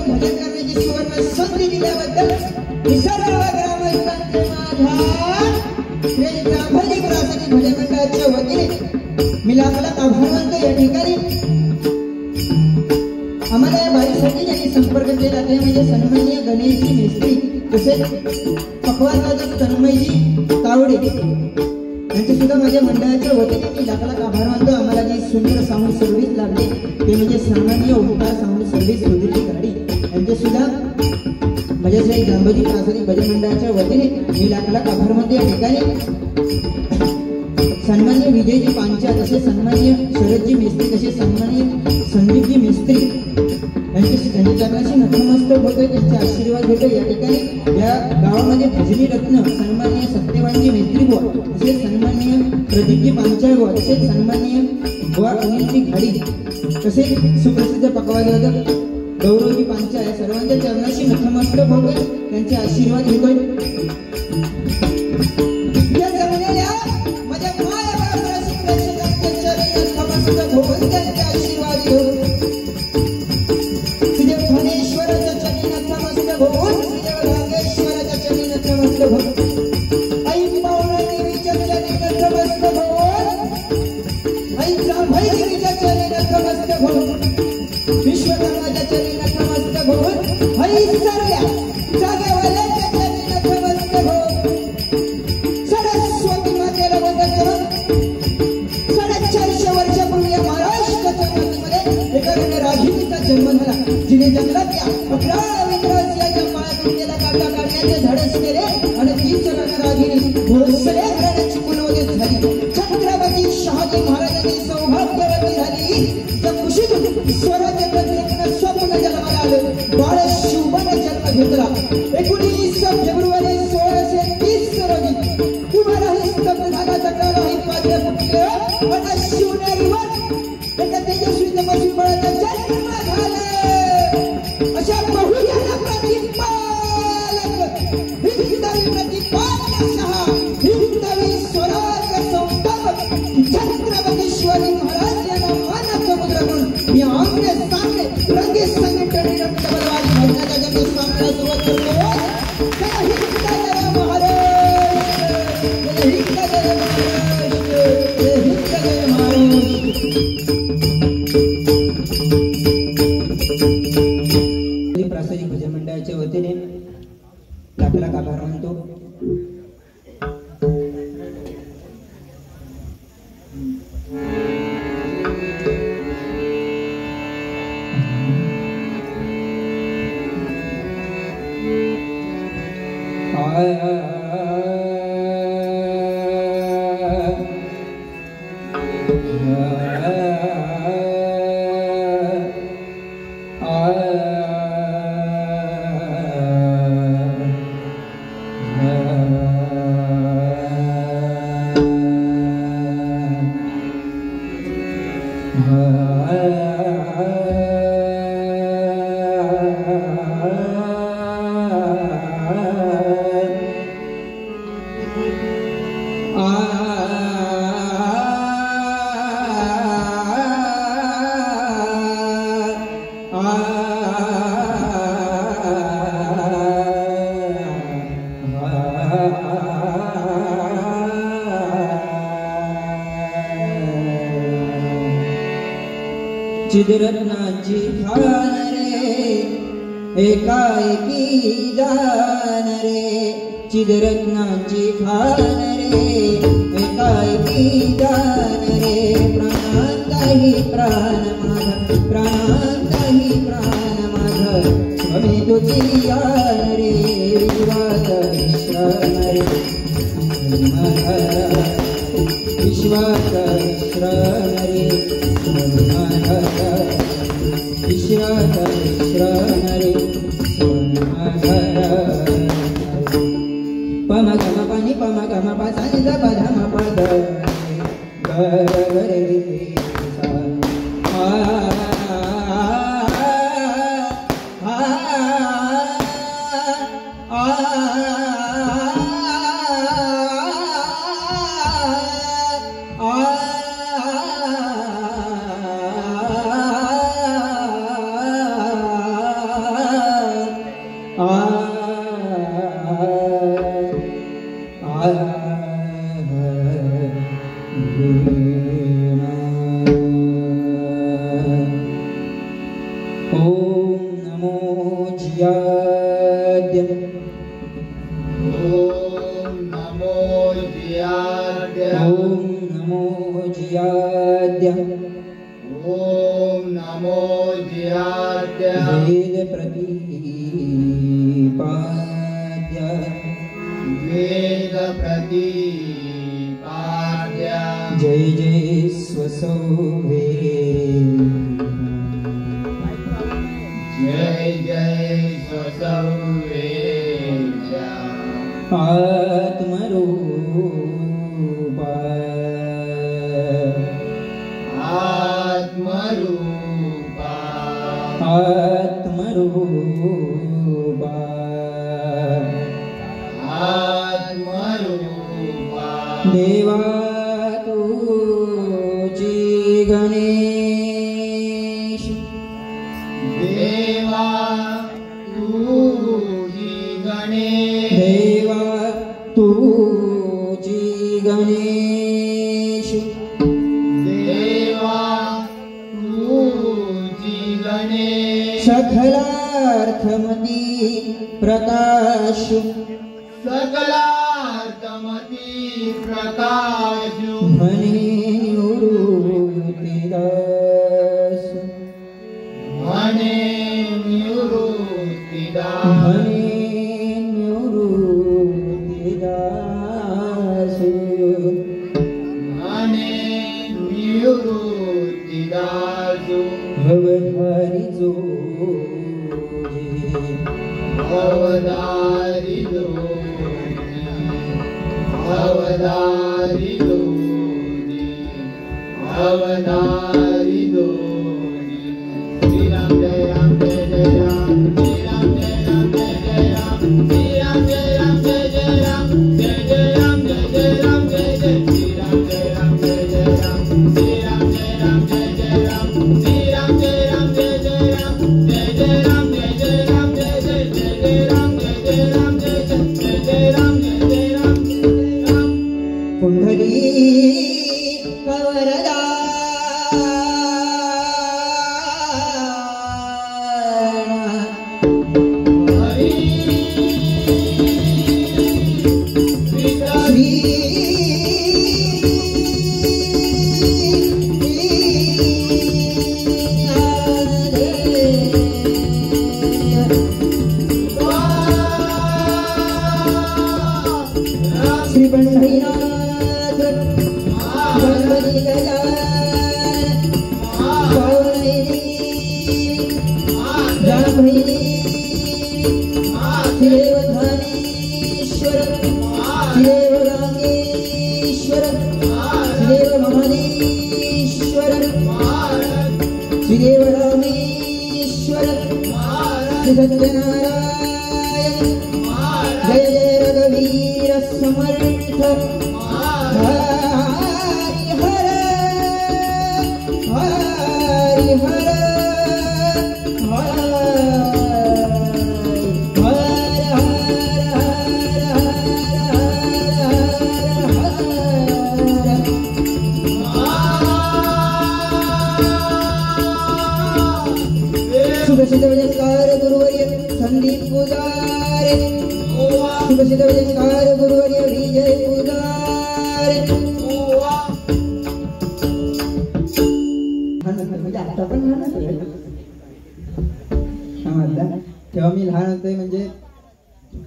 भजन करण्याची सुवर्ण संधी दिल्याबद्दल ठिकाणी आम्हाला या बाईसाठी ज्यांनी संपर्क केला ते म्हणजे सन्माननीय गणेशजी मेस्त्री तसेच पखवाजवादक तन्मयजी तावडे यांचे सुद्धा माझ्या मंडळाच्या वतीने मी लाख लाख आभार मानतो। आम्हाला जी सुंदर साऊंड सर्व्हिस लागली ते म्हणजे सन्माननीय ओंकार साऊंड सर्व्हिस सुधीरजी गाडी यांचे सुद्धा माझ्या श्री जांभोजी प्रासादिक भजन मंडळाच्या वतीने मी लाख लाख आभार मानतो। या ठिकाणी सन्माननीय विजयजी पांचा तसे सन्माननीय शरदजी मेस्त्री तसे सन्माननीय संदीपजी मेस्त्री यांच्या चरणाशी नतमस्तक होतोय, त्यांचे आशीर्वाद घेतो। या ठिकाणी या गावामध्ये भजनी रत्न सन्माननीय सत्यवानजी मेस्त्री बुवा तसेच सन्माननीय प्रदीपजी पांचाळ बुवा तसेच सन्माननीय बुवा अनिलजी घाडी तसेच सुप्रसिद्ध पखवाजवादक गौरवजी पांचाळ या सर्वांच्या चरणाशी नतमस्तक होतोय, त्यांचे आशीर्वाद घेतोय। जिने जंगलातल्या अकरा विक्रांच्या पायातून गेला काटा काढण्याचे धाडस केले आणि तीच रणरागिणी भोसले घराण्याची कुलवती झाली। छत्रपती शहाजी महाराजांची सौभाग्यवती झाली। त्या कुशीतून स्वराज्य प्रतिज्ञा स्वप्न जन्माला आलं। बाळ शिवबाने जन्म घेतला 19 फेब्रुवारी 1630 रोजी। तुम्हालाही स्तब्ध झाला जगणाराही पाद्य फुटले आणि शिवनेरीवर एका तेजस्वी तपस्वी बाळाचा जन्म झाला। अशा बहुजन प्रतिपालक हिंदवी प्रतिपालक हिंदवी स्वराज्य संस्थापक छत्रपतीश्वरी महाराज यांना मानाचा मुद्रा म्हणून मी आमने सामने रंगे संघटने रक्त बलवान भजनाच्या जन्म सामना सुरुवात करतो। जय हिंद जय महाराष्ट्र, जय हिंद जय महाराष्ट्र, जय हिंद जय महाराष्ट्र। प्रासादिक भजन मंडळाच्या वतीने लाख लाख आभार मानतो। चिदरत्नाची खान रे एकाएकी जान रे, चिदरत्नाची खान रे एकाएकी जान रे। प्राणांतही प्राण माझ, प्राणांतही प्राण माझ स्वामी तुझी यान रे। विश्वात विश्राम रे विश्वात विश्राम रे विश्वात विश्राम रे पम गम पानी पम गम पानी द पधम पद ग रे वेद प्रतिपाद्या जय जय स्वसौवेद जय जय स्वसौवेद्या आत्मरूपा आत्मरूपा आत्मरूपा आत्मरूपा देवा तुझी गणेश देवा तुझी गणेश देवा तुझी गणेश देवा तुझी गणेश सकलार्थमती प्रकाश सकलार्थमती प्रकाश म्हणे निवृत्तिदास म्हणे निवृत्तिदास म्हणे निवृत्तिदास म्हणे निवृत्तिदास भवधारी जो अवधारी दोनी अवधारी दोनी अवधारी दोनी श्री राम जय राम जय जय राम श्री राम जय राम जय जय राम श्री राम जय राम जय जय राम जय जय राम जय जय राम जय जय श्री राम जय राम जय जय राम श्री राम जय राम जय जय राम श्री राम जय राम जय जय राम जय जय राम जय जय राम जय जय जय जय राम जय जय राम जय जय जय जय राम जय जय राम जय जय राम पुंडली कवरदा हरी श्री श्री पंढरीनाथ गणपती गजानन पावनैनी जांभैनी श्रीदेव धानेश्वर श्रीदेव रामेश्वर श्रीदेव महादेश्वर श्रीदेव रामेश्वर श्री सत्यनारायण जय जय रघुवीर समर्थ हरि हर हरि हर सुप्रसिद्ध वजनकार गुरुवर्य संदीप पुजारे सुप्रसिद्ध वजनकार गुरुवर्य विजय पुजारे म्हणजे आता पण लहान समजला तेव्हा मी लहान होते म्हणजे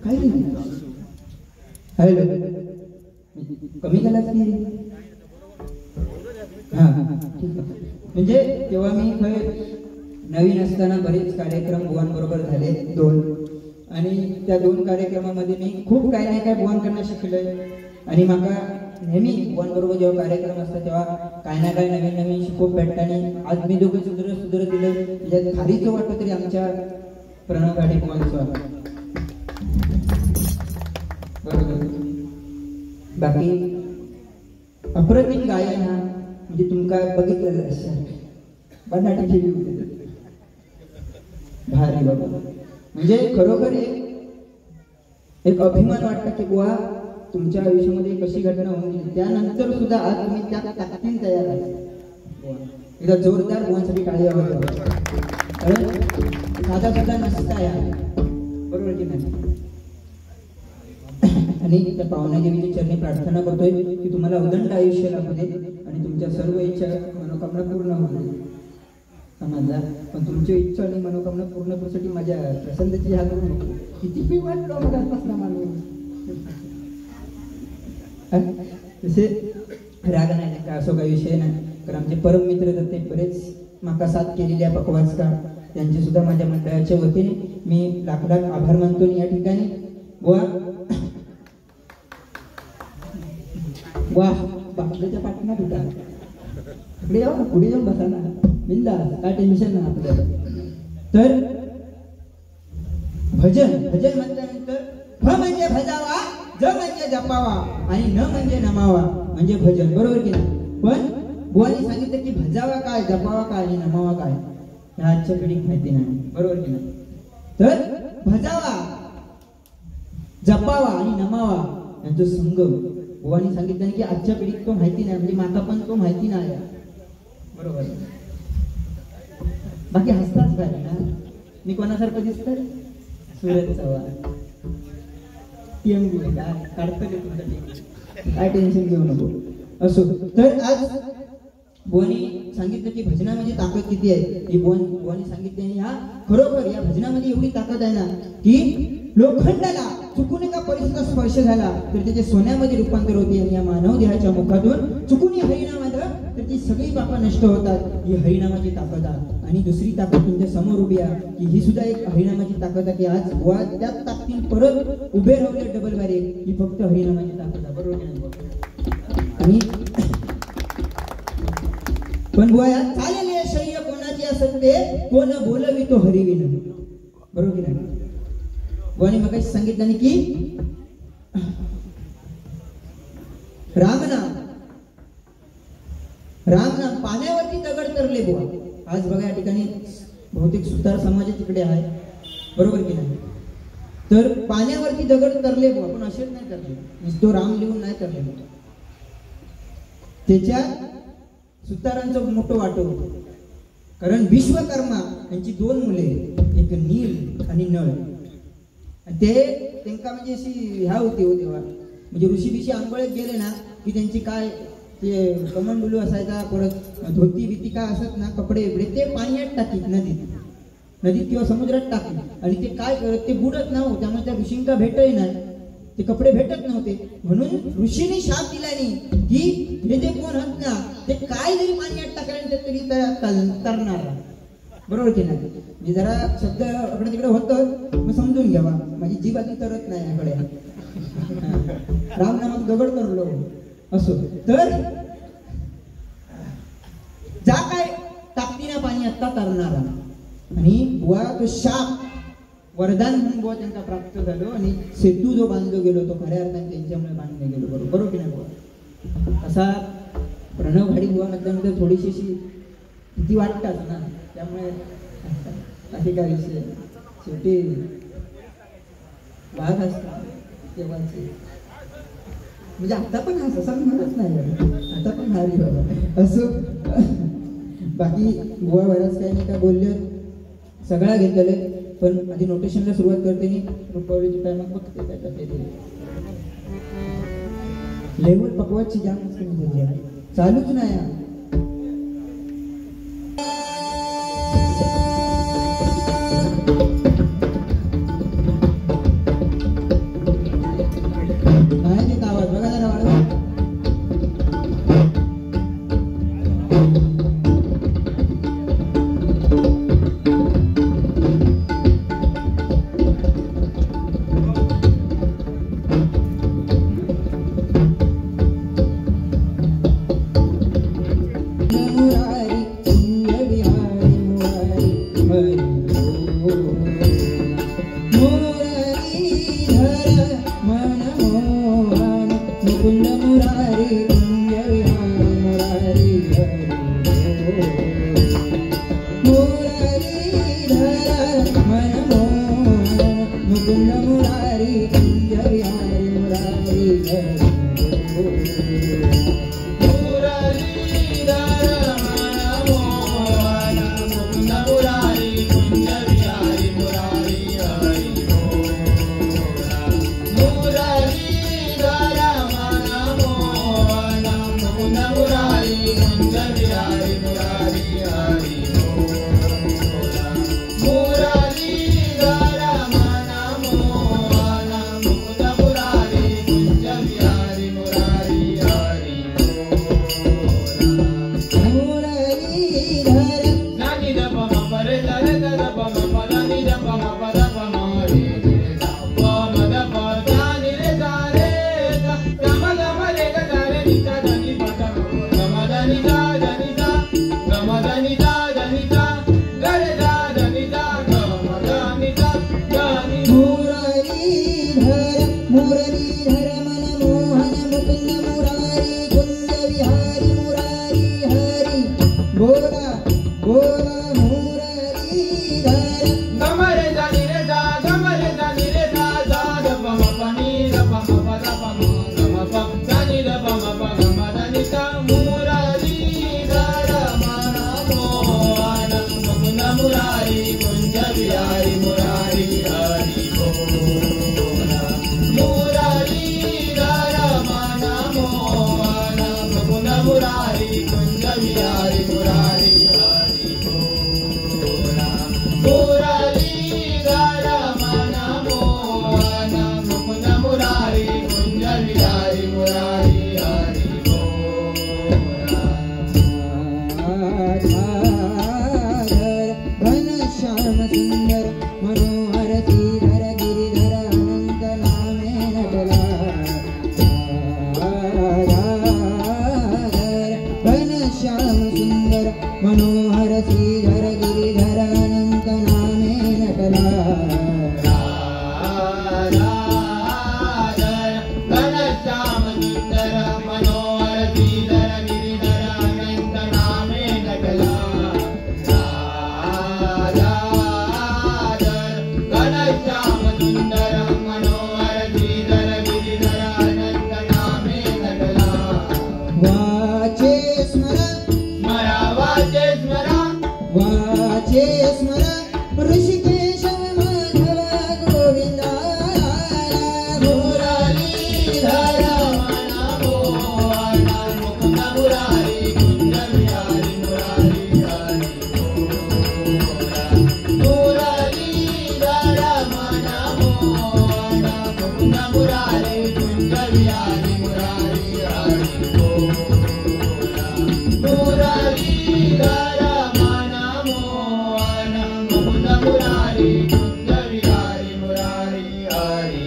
काय हॅलो कमी केलाच की हा म्हणजे तेव्हा मी नवीन असताना बरेच कार्यक्रम बुवांबरोबर झाले 2 आणि त्या 2 कार्यक्रमामध्ये मी खूप काय नाही काय बुवांकडनं शिकलोय आणि माका नेहमी बुवांबरोबर जेव्हा कार्यक्रम असतात तेव्हा काय ना काय नवीन नवीन शिकवून भेटताना आज मी दोघं सुधर दिलं त्याच्यात भारीच वाटतं तरी आमच्या प्रणव गाडी बुवांचं बरोबर बाकी अप्रतिम गायन हा म्हणजे तुमका बघितलेलं असेल बनाटी केली होती भारी बाबा म्हणजे खरोखर एक अभिमान वाटतं की बुवा तुमच्या आयुष्यामध्ये कशी घटना होऊन गेली त्यानंतर सुद्धा आज तुम्ही त्या ताकदीने तयार आहे एकदा जोरदार बुवांसाठी टाळी आवाज कारण साधा सुद्धा नसता या बरोबर की नाही आणि त्या पावनादेवीच्या चरणी प्रार्थना करतोय की तुम्हाला उदंड आयुष्य लाभू दे आणि तुमच्या सर्व इच्छा मनोकामना पूर्ण होऊ दे समजला पण तुमची इच्छा आणि मनोकामना पूर्ण करण्यासाठी माझ्या प्रसन्नतेची हात नको किती मी वाटलो मगापासून मानून तसे राग नाही का असो काही विषय नाही, कारण आमचे परम मित्र जाते बरेच माका साथ केलेल्या पकवाच का त्यांचे सुद्धा माझ्या मंडळाच्या वतीने मी लाख लाख आभार मानतो. या ठिकाणी वाह बाटल्याच्या पाठीना तुटा पुढे जाऊ, पुढे जाऊन बसा ना बिंदास, काय टेन्शन नाही आपल्याला. तर भजन भजन म्हटल्यानंतर भ म्हणजे भजावा, ज म्हणजे जपावा आणि न म्हणजे नमावा म्हणजे भजन, बरोबर की नाही. पण बुवानी सांगितलं की भजावा काय, जपावा काय आणि नमावा काय ह्या आजच्या पिढीक माहिती नाही, बरोबर की नाही. तर भजावा, जपावा आणि नमावा यांचा संगम बुवानी सांगितलं की आजच्या पिढीत तो माहिती नाही, म्हणजे माका पण तो माहिती नाही, बरोबर. बाकी हसताच काय ना, मी कोणासारखं दिसतोय, सूरज चव्हाण टीएमबी काय काढतो ते तुमच्यासाठी, काय टेन्शन घेऊ नको. असो, तर आज बुवानी सांगितलं की भजनामध्ये ताकद किती आहे, ही बुवानी सांगितली. आणि ह्या खरोखर या भजनामध्ये एवढी ताकद आहे ना की लोखंडाला चुकून एका परिस्थितीचा स्पर्श झाला तर त्याचे सोन्यामध्ये रूपांतर होते. आणि या मानव देहाच्या मुखातून चुकून हरिनाम आलं तर ती सगळी पापं नष्ट होतात. ही हरिनामाची ताकद आहे. आणि दुसरी ताकद तुमच्या समोर उभी आहे की ही सुद्धा एक हरिनामाची ताकद आहे की आज बुवा त्याच ताकदीने परत उभे राहले डबल बारे, ही फक्त हरिनामाची ताकद आहे, बरोबर की. आणि पण बुवा चालेल शय्य कोणाची असते, कोण बोलवी तो हरिविन, बरोबर की नाही. बुवानी मगाशी सांगितलं की रामनाम रामनाम पाण्यावरती दगड तरले बुवा. आज बघा या ठिकाणी बहुतेक सुतार समाज तिकडे आहे, बरोबर की नाही. तर पाण्यावरती दगड तरले बुवा, पण असेच नाही तरले, तो राम लिहून नाही तरले. त्याच्यात सुतारांचं मोठं वाटो होतं, कारण विश्वकर्मा यांची 2 मुले, एक नील आणि नळ. ते त्यांना म्हणजे अशी ह्या होती हो तेव्हा, म्हणजे ऋषी आंघोळीत गेले ना की त्यांची काय ते कमंडुलू असायचा, परत धोती भीती काय असत ना, कपडे बिपडे ते पाण्यात टाकीत, नदीत किंवा समुद्रात टाकीत. आणि ते काय करत, ते बुडत नव्हते, त्यामुळे त्या ऋषींका भेटही नाही, ते कपडे भेटत नव्हते. म्हणून ऋषीने शाप दिला नाही की हे जे कोण होत ना ते काय जरी पाण्यात टाकल्यानंतर तरी तरणार, बरोबर की नाही. म्हणजे जरा शब्द इकडे तिकडे होतं मग समजून घ्यावा, माझी जीभ आधी तरत नाही इकडे, रामनामात दगड तरलो असो. तर जा काय टाकतीना पाणी आत्ता तरणारा. आणि बुवा तो शाप वरदान म्हणून बुवा त्यांना प्राप्त झालो. आणि सेतू जो बांधलो गेलो तो खऱ्या अर्थाने त्यांच्यामुळे बांधला गेलो, बरोबर की नाही बुवा. असा प्रणव घाडी बुवा म्हटल्यानंतर थोडीशी अशी भीती वाटतात ना, त्यामुळे काही काय विषय शेवटी वाघ असतात तेव्हाचे, म्हणजे आता पण हस असं म्हणत नाही, आता पण भारी बाबा असो. बाकी बुवा बऱ्याच काही नाही का बोलले, सगळा घेतलेले. पण आधी नोटेशनला सुरुवात करते मी, रुपवलीची टायमात बघते काय करते ते लेवल पकवाची जाम मस्त चालूच नाही. आवाज बघा जरा वाढवा. Murari मनोहर श्रीधर गिरिधर अनंत नामे नटला घनश्याम सुंदर मनोहर श्रीधर गिरिधर अनंत नामे नटला घनश्याम सुंदर मनोहर श्रीधर गिरिधर अनंत नामे नटला वाचे स्मर स्मरा वाचे स्मरा वाचे स्मर ऋषिकेश माधव गोविंदा मुरलीधर मना मोहन मुकुंद मुरारी कुंज विहारी मुरारी हरि मुरलीधर मना मोहन मुकुंद मुरारी कुंज विहारी मुरारी हरि मुरलीधर मना मोहन मुकुंद मुरारी कुंज विहारी मुरारी हरि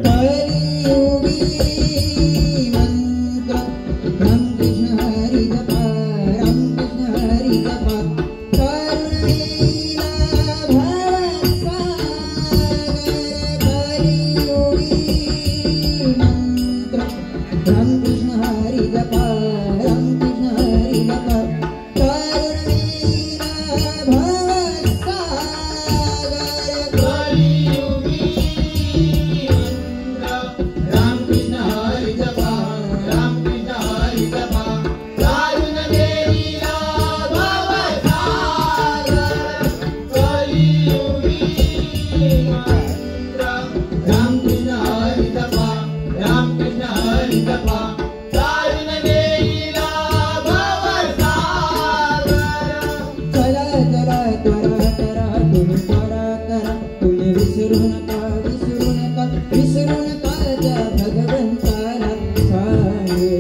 कलियुगी मंत्र राम कृष्ण हरि जपा राम कृष्ण हरि जपा करुणेला भवसागर कलियुगी मंत्र राम कृष्ण हरि जपा राम कृष्ण हरि जपा करुणेला भवसागर कलियुगी रामकृष्ण हरि जपा रामकृष्ण हरि जपा दारुण देवीला भवसागर कलियुगी रामकृष्ण हरि जपा रामकृष्ण हरि जपा दारुण देवीला भवसागर चला चला त्वरा करा तुम्ही त्वरा करा तुम्ही विसरू नका विसरू नका विसरू नका त्या भगवंताला सांगे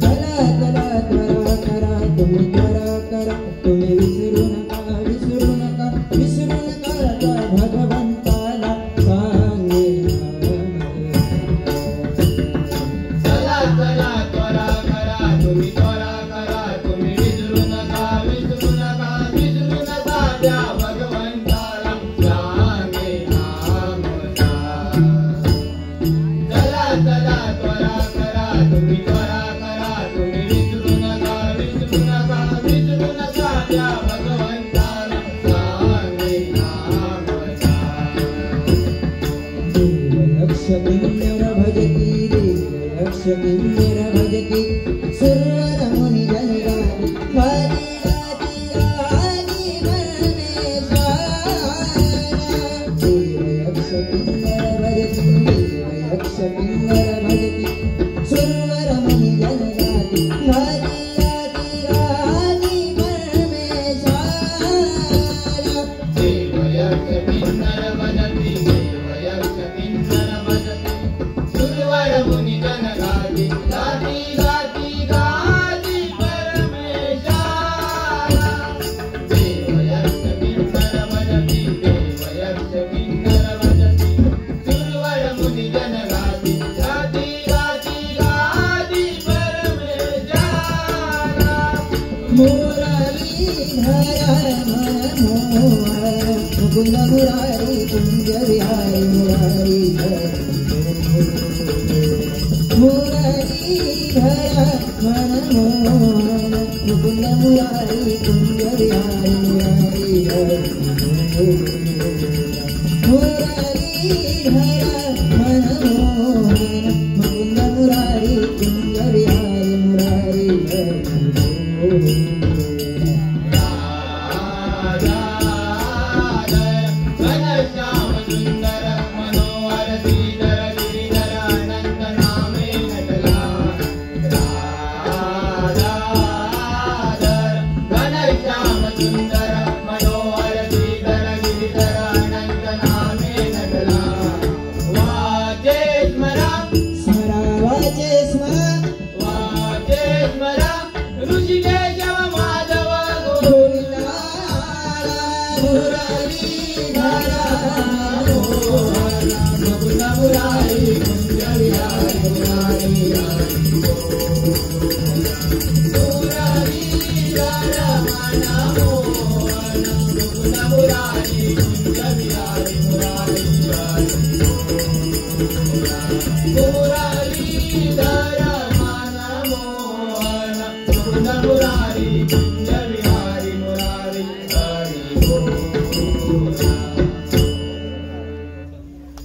चला चला त्वरा करा तुम्ही त्वरा करा तुम्ही विसरू नका विसरू नका विसरू नका त्या भगवंताला सांगे चला चला त्वरा करा तुम्ही त्वरा करा तुम्ही विसरू नका विसरू नका विसरू नका त्या भगवंताला सांगे नामचा चला चला त्वरा करा तुम्ही त्वरा करा तुम्ही विसरू नका विसरू नका विसरू नका त्या भगवंताला सांगे नामचा देवयक्ष किन्नर भजती देवयक्ष किन्नर भजती सुरमुनि जनगाति वादी गाति गाति परमेश्वर देवयक्ष किन्नर भजती देवयक्ष किन्नर भजती सुरमुनि जनगाति वादी गाति गाति परमेश्वर देवयक्ष किन्नर भजति देवयक्ष किन्नर भजति सुरवर मुनि जन गाति गाति गाति गाति परमेश्वर देवयक्ष किन्नर भजति देवयक्ष किन्नर भजति सुरवर मुनि जन गाति गाति गाति गाति परमेश्वर मुरलीधर मनोहर मुकुंद मुरारी कुंज विहारी मुरारी मुरलीधर मनोहर मुकुंद मुरारी कुंज विहारी मुरारी मुरलीधर मनोहर मुकुंद मुरारी कुंज विहारी मुरारी घनश्याम सुंदर मनोहर श्रीधर गिरिधर अनंत नामे नटला घनश्याम सुंदर मनोहर श्रीधर गिरिधर अनंत नामे नटला वाचे स्मरा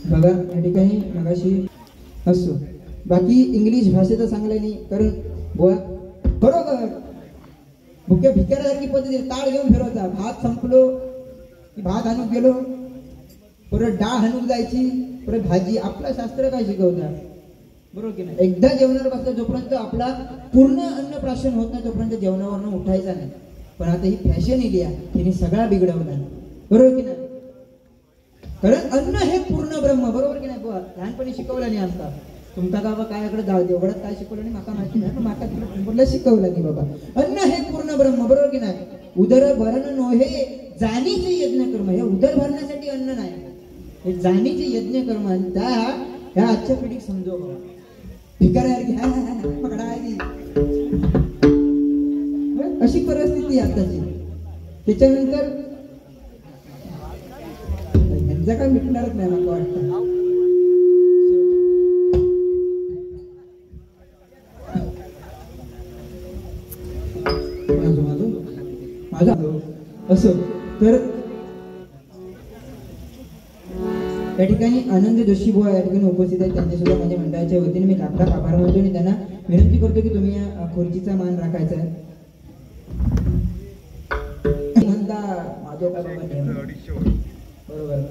बघा या ठिकाणी मगाशी असो बाकी इंग्लिश भाषेचं सांगलं नाही कारण बुवा बरोबर भुक्या भिकाऱ्यासारखी पद्धती ताळ घेऊन फिरवता भात संपलो की भात आणून गेलो परत डाळ हाणून जायची परत भाजी आपलं शास्त्र काय शिकवता बरोबर की नाही एकदा जेवणावर बसला जोपर्यंत आपला पूर्ण अन्नप्राशन होत नाही तोपर्यंत जेवणावरनं उठायचा नाही पण आता ही फॅशन इली आहे तिने सगळा बिघडवला बरोबर की नाही कारण अन्न हे पूर्ण ब्रह्म बरोबर की नाही बुवा लहानपणी शिकवलं नाही आमचा तुमचा बाबा काय इकडे जाऊ देवढ्यात काय शिकवलं नाही माका माहिती नाही पण माका तुला शिकवलं नाही बाबा अन्न हे पूर्ण ब्रह्म बरोबर की नाही उदर भरण नोहे जाणीचे यज्ञ कर्म हे उदर भरण्यासाठी अन्न नाही हे जाणीचे यज्ञ कर्म त्या ह्या आजच्या पिढीक समजो बाबा भिकाऱ्यासारखी पकडा अशी परिस्थिती आताची त्याच्यानंतर यांचा काय मिटणारच नाही मला वाटतं माझा असं तर त्या ठिकाणी आनंद जोशी बुवा या ठिकाणी उपस्थित आहेत त्यांच्या सुद्धा माझ्या मंडळाच्या वतीने मी लाख लाख आभार मानतो आणि त्यांना विनंती करतो की तुम्ही या खुर्चीचा मान राखायचा आहे म्हणता माझो काय बाबा बरोबर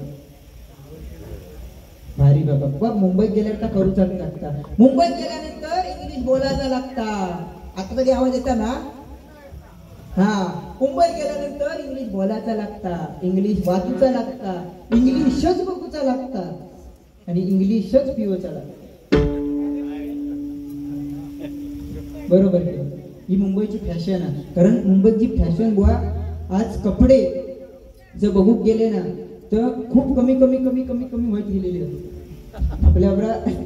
भारी बाबा मुंबईत गेल्यावर का करूच लागता मुंबईत गेल्यानंतर इंग्लिश बोलायला लागता आता तरी आवाज येता ना हा मुंबईत गेल्यानंतर इंग्लिश बोलायचा लागता इंग्लिश वाचूचा लागता इंग्लिशच बघूचा लागता आणि इंग्लिशच पिवचा लागता बरोबर ही मुंबईची फॅशन आहे कारण मुंबईची फॅशन बुवा आज कपडे जर बघू गेले ना तर खूप कमी कमी कमी कमी कमी होत गेलेली होती आपल्या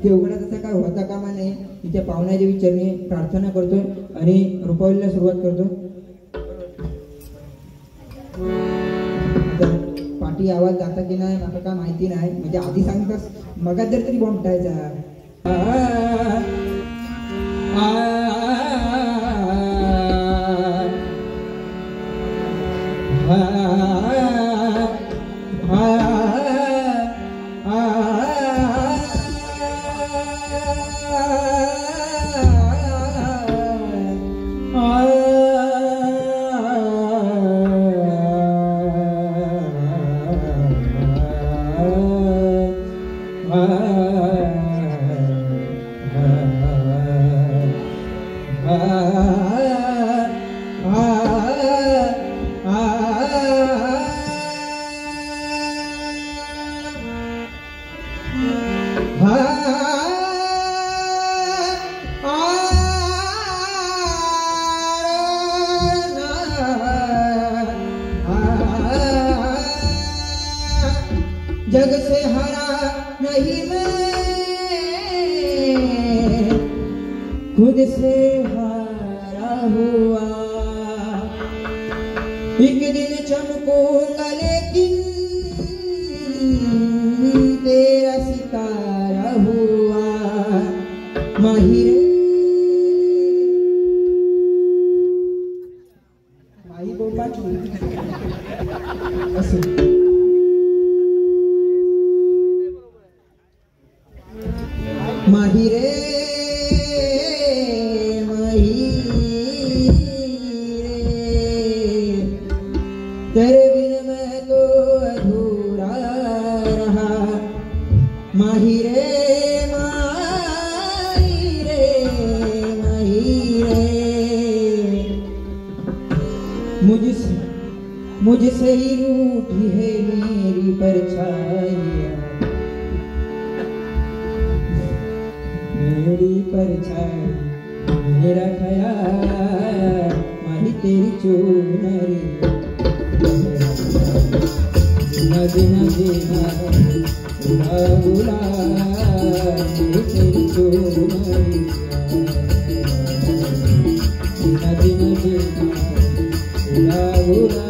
देवगडात तसा काय होता कामा नाही इथे पाहुण्याच्या विचारणे प्रार्थना करतोय आणि रुपावलीला सुरुवात करतो पाठी आवाज जाता की नाही मला काय माहिती नाही म्हणजे आधी सांगतास मगात जर तरी बॉम्ब टायचा जग से हरा नहीं मैं खुद से हारा हुआ एक दिन चमकूंगा लेकिन तेरा सितारा हुआ माहिर माही बोलबा असं माही रे माही रे तेरे बिन मैं तो अधूरा रहा माही रे माही रे माही रे मुझसे ही रूठी है मेरी परछाइयाँ मेरी परछाई मेरा ख्याल माही तेरी चुनरी जीना जीना बुला बुला माही तेरी चुनरी जीना जीना जीना बुला बुला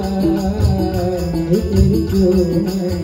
माही तेरी चुनरी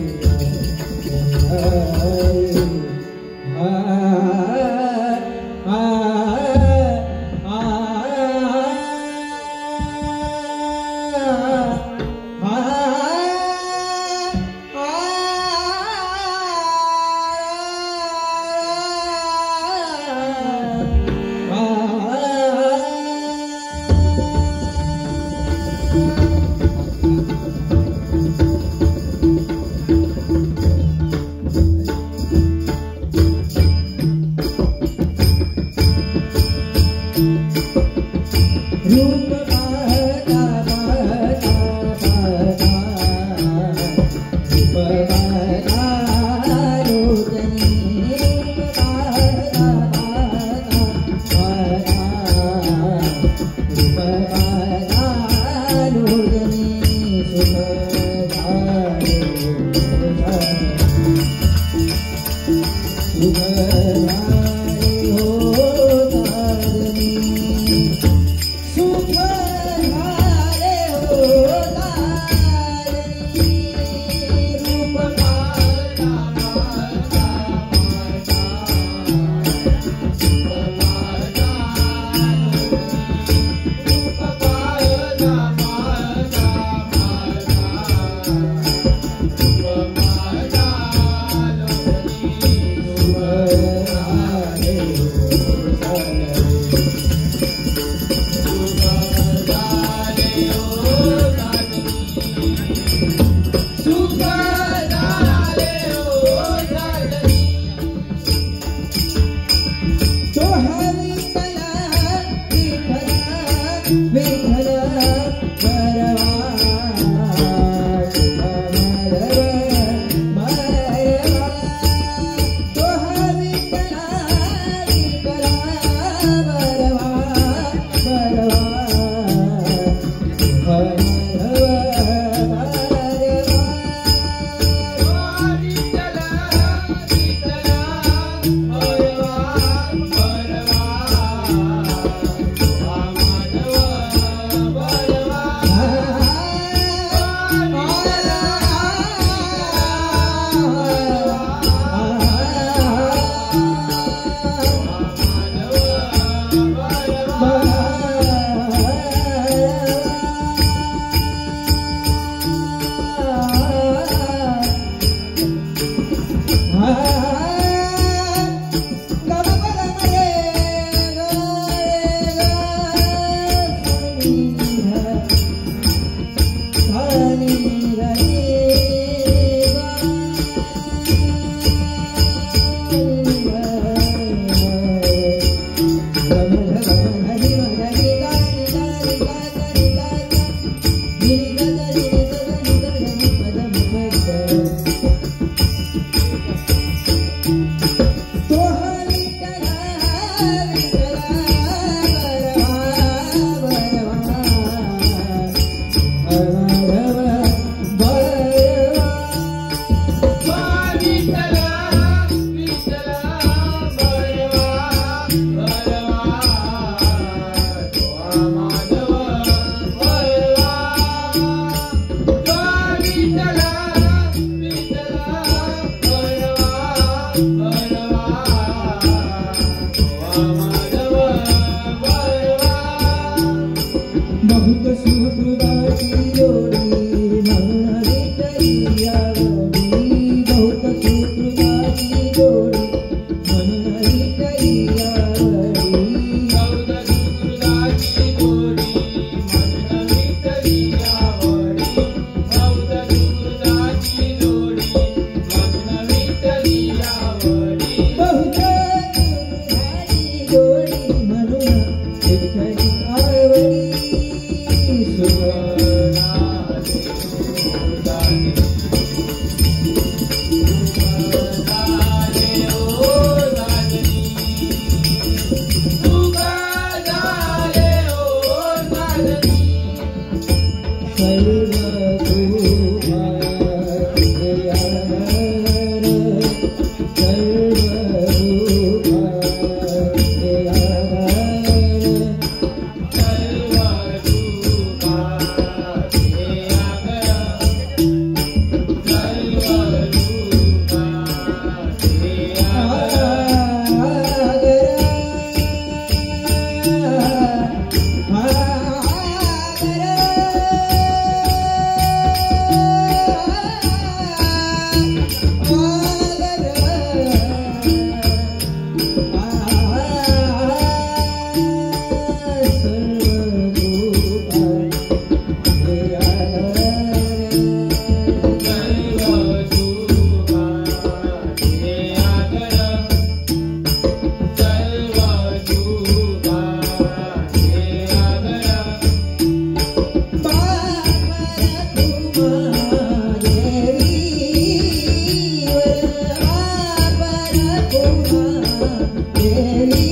Devi